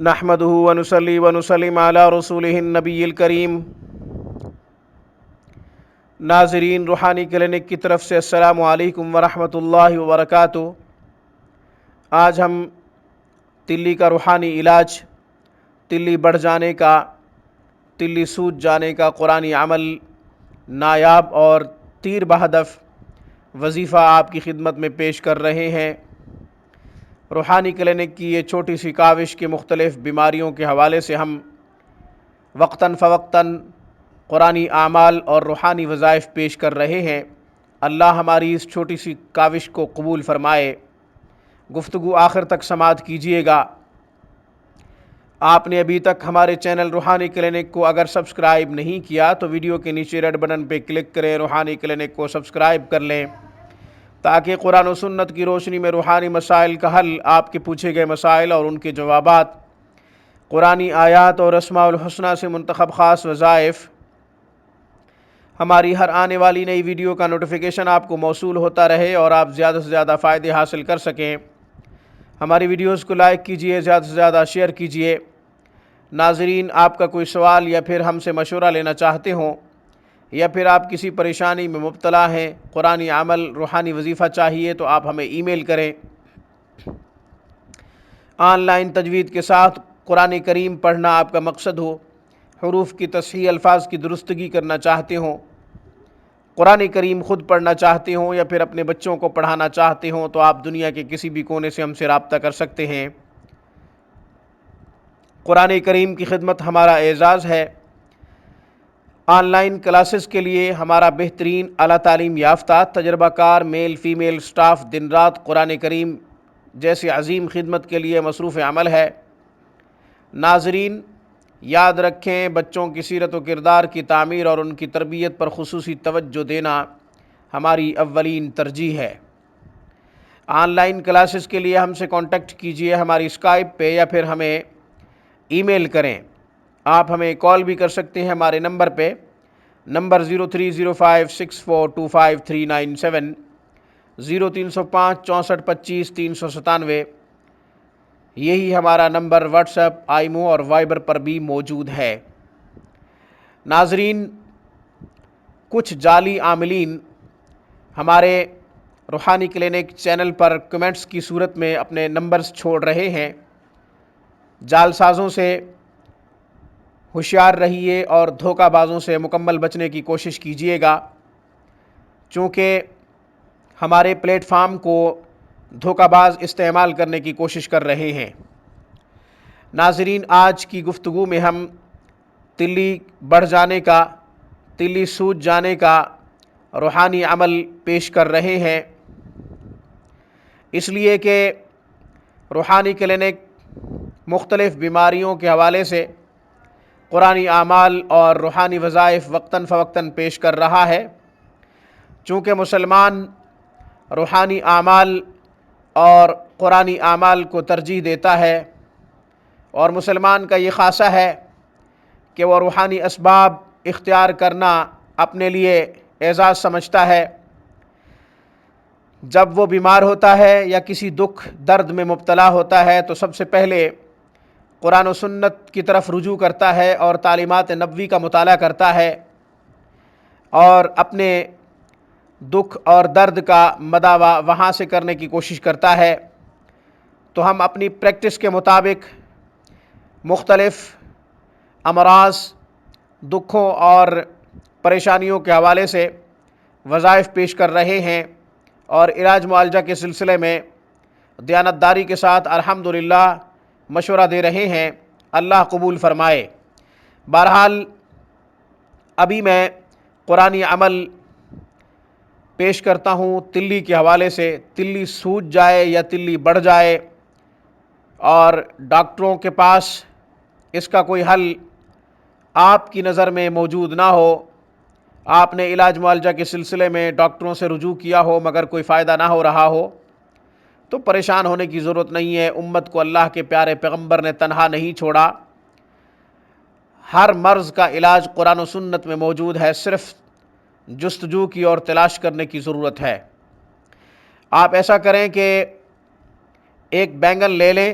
نحمدہ ونصلی ونسلم علی رسولہ النبی الکریم۔ ناظرین، روحانی کلینک کی طرف سے السلام علیکم ورحمۃ اللہ وبرکاتہ۔ آج ہم تلی کا روحانی علاج، تلی بڑھ جانے کا، تلی سوج جانے کا قرآنی عمل، نایاب اور تیر بہدف وظیفہ آپ کی خدمت میں پیش کر رہے ہیں۔ روحانی کلینک کی یہ چھوٹی سی کاوش کے مختلف بیماریوں کے حوالے سے ہم وقتاً فوقتاً قرآنی اعمال اور روحانی وظائف پیش کر رہے ہیں۔ اللہ ہماری اس چھوٹی سی کاوش کو قبول فرمائے۔ گفتگو آخر تک سماعت کیجیے گا۔ آپ نے ابھی تک ہمارے چینل روحانی کلینک کو اگر سبسکرائب نہیں کیا تو ویڈیو کے نیچے ریڈ بٹن پہ کلک کریں، روحانی کلینک کو سبسکرائب کر لیں تاکہ قرآن و سنت کی روشنی میں روحانی مسائل کا حل، آپ کے پوچھے گئے مسائل اور ان کے جوابات، قرآنی آیات اور اسماء الحسنہ سے منتخب خاص وظائف، ہماری ہر آنے والی نئی ویڈیو کا نوٹیفیکیشن آپ کو موصول ہوتا رہے اور آپ زیادہ سے زیادہ فائدے حاصل کر سکیں۔ ہماری ویڈیوز کو لائک کیجئے، زیادہ سے زیادہ شیئر کیجئے۔ ناظرین، آپ کا کوئی سوال یا پھر ہم سے مشورہ لینا چاہتے ہوں یا پھر آپ کسی پریشانی میں مبتلا ہیں، قرآنی عمل، روحانی وظیفہ چاہیے تو آپ ہمیں ای میل کریں۔ آن لائن تجوید کے ساتھ قرآن کریم پڑھنا آپ کا مقصد ہو، حروف کی تصحیح، الفاظ کی درستگی کرنا چاہتے ہوں، قرآن کریم خود پڑھنا چاہتے ہوں یا پھر اپنے بچوں کو پڑھانا چاہتے ہوں تو آپ دنیا کے کسی بھی کونے سے ہم سے رابطہ کر سکتے ہیں۔ قرآن کریم کی خدمت ہمارا اعزاز ہے۔ آن لائن کلاسز کے لیے ہمارا بہترین اعلیٰ تعلیم یافتہ تجربہ کار میل فیمیل سٹاف دن رات قرآن کریم جیسے عظیم خدمت کے لیے مصروف عمل ہے۔ ناظرین، یاد رکھیں، بچوں کی سیرت و کردار کی تعمیر اور ان کی تربیت پر خصوصی توجہ دینا ہماری اولین ترجیح ہے۔ آن لائن کلاسز کے لیے ہم سے کانٹیکٹ کیجئے ہماری اسکائپ پہ یا پھر ہمیں ای میل کریں۔ آپ ہمیں کال بھی کر سکتے ہیں ہمارے نمبر پہ، نمبر 0305642537، 0305 64 25 397۔ یہی ہمارا نمبر واٹس ایپ، آئیمو اور وائبر پر بھی موجود ہے۔ ناظرین، کچھ جعلی عاملین ہمارے روحانی کلینک چینل پر کمنٹس کی صورت میں اپنے نمبرز چھوڑ رہے ہیں۔ جعل سازوں سے ہوشیار رہیے اور دھوکہ بازوں سے مکمل بچنے کی کوشش کیجیے گا، چونکہ ہمارے پلیٹ فارم کو دھوکہ باز استعمال کرنے کی کوشش کر رہے ہیں۔ ناظرین، آج کی گفتگو میں ہم تلی بڑھ جانے کا، تلی سوج جانے کا روحانی عمل پیش کر رہے ہیں، اس لیے کہ روحانی کلینک مختلف بیماریوں کے حوالے سے قرآنی اعمال اور روحانی وظائف وقتاً فوقتاً پیش کر رہا ہے۔ چونکہ مسلمان روحانی اعمال اور قرآنی اعمال کو ترجیح دیتا ہے اور مسلمان کا یہ خاصہ ہے کہ وہ روحانی اسباب اختیار کرنا اپنے لیے اعزاز سمجھتا ہے۔ جب وہ بیمار ہوتا ہے یا کسی دکھ درد میں مبتلا ہوتا ہے تو سب سے پہلے قرآن و سنت کی طرف رجوع کرتا ہے اور تعلیمات نبوی کا مطالعہ کرتا ہے اور اپنے دکھ اور درد کا مداوا وہاں سے کرنے کی کوشش کرتا ہے۔ تو ہم اپنی پریکٹس کے مطابق مختلف امراض، دکھوں اور پریشانیوں کے حوالے سے وظائف پیش کر رہے ہیں اور علاج معالجہ کے سلسلے میں دیانتداری کے ساتھ الحمدللہ مشورہ دے رہے ہیں۔ اللہ قبول فرمائے۔ بہرحال ابھی میں قرآنی عمل پیش کرتا ہوں تلی کے حوالے سے۔ تلی سوج جائے یا تلی بڑھ جائے اور ڈاکٹروں کے پاس اس کا کوئی حل آپ کی نظر میں موجود نہ ہو، آپ نے علاج معالجہ کے سلسلے میں ڈاکٹروں سے رجوع کیا ہو مگر کوئی فائدہ نہ ہو رہا ہو، تو پریشان ہونے کی ضرورت نہیں ہے۔ امت کو اللہ کے پیارے پیغمبر نے تنہا نہیں چھوڑا۔ ہر مرض کا علاج قرآن و سنت میں موجود ہے، صرف جستجو کی اور تلاش کرنے کی ضرورت ہے۔ آپ ایسا کریں کہ ایک بینگن لے لیں،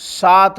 7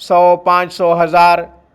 100, 500, 1000,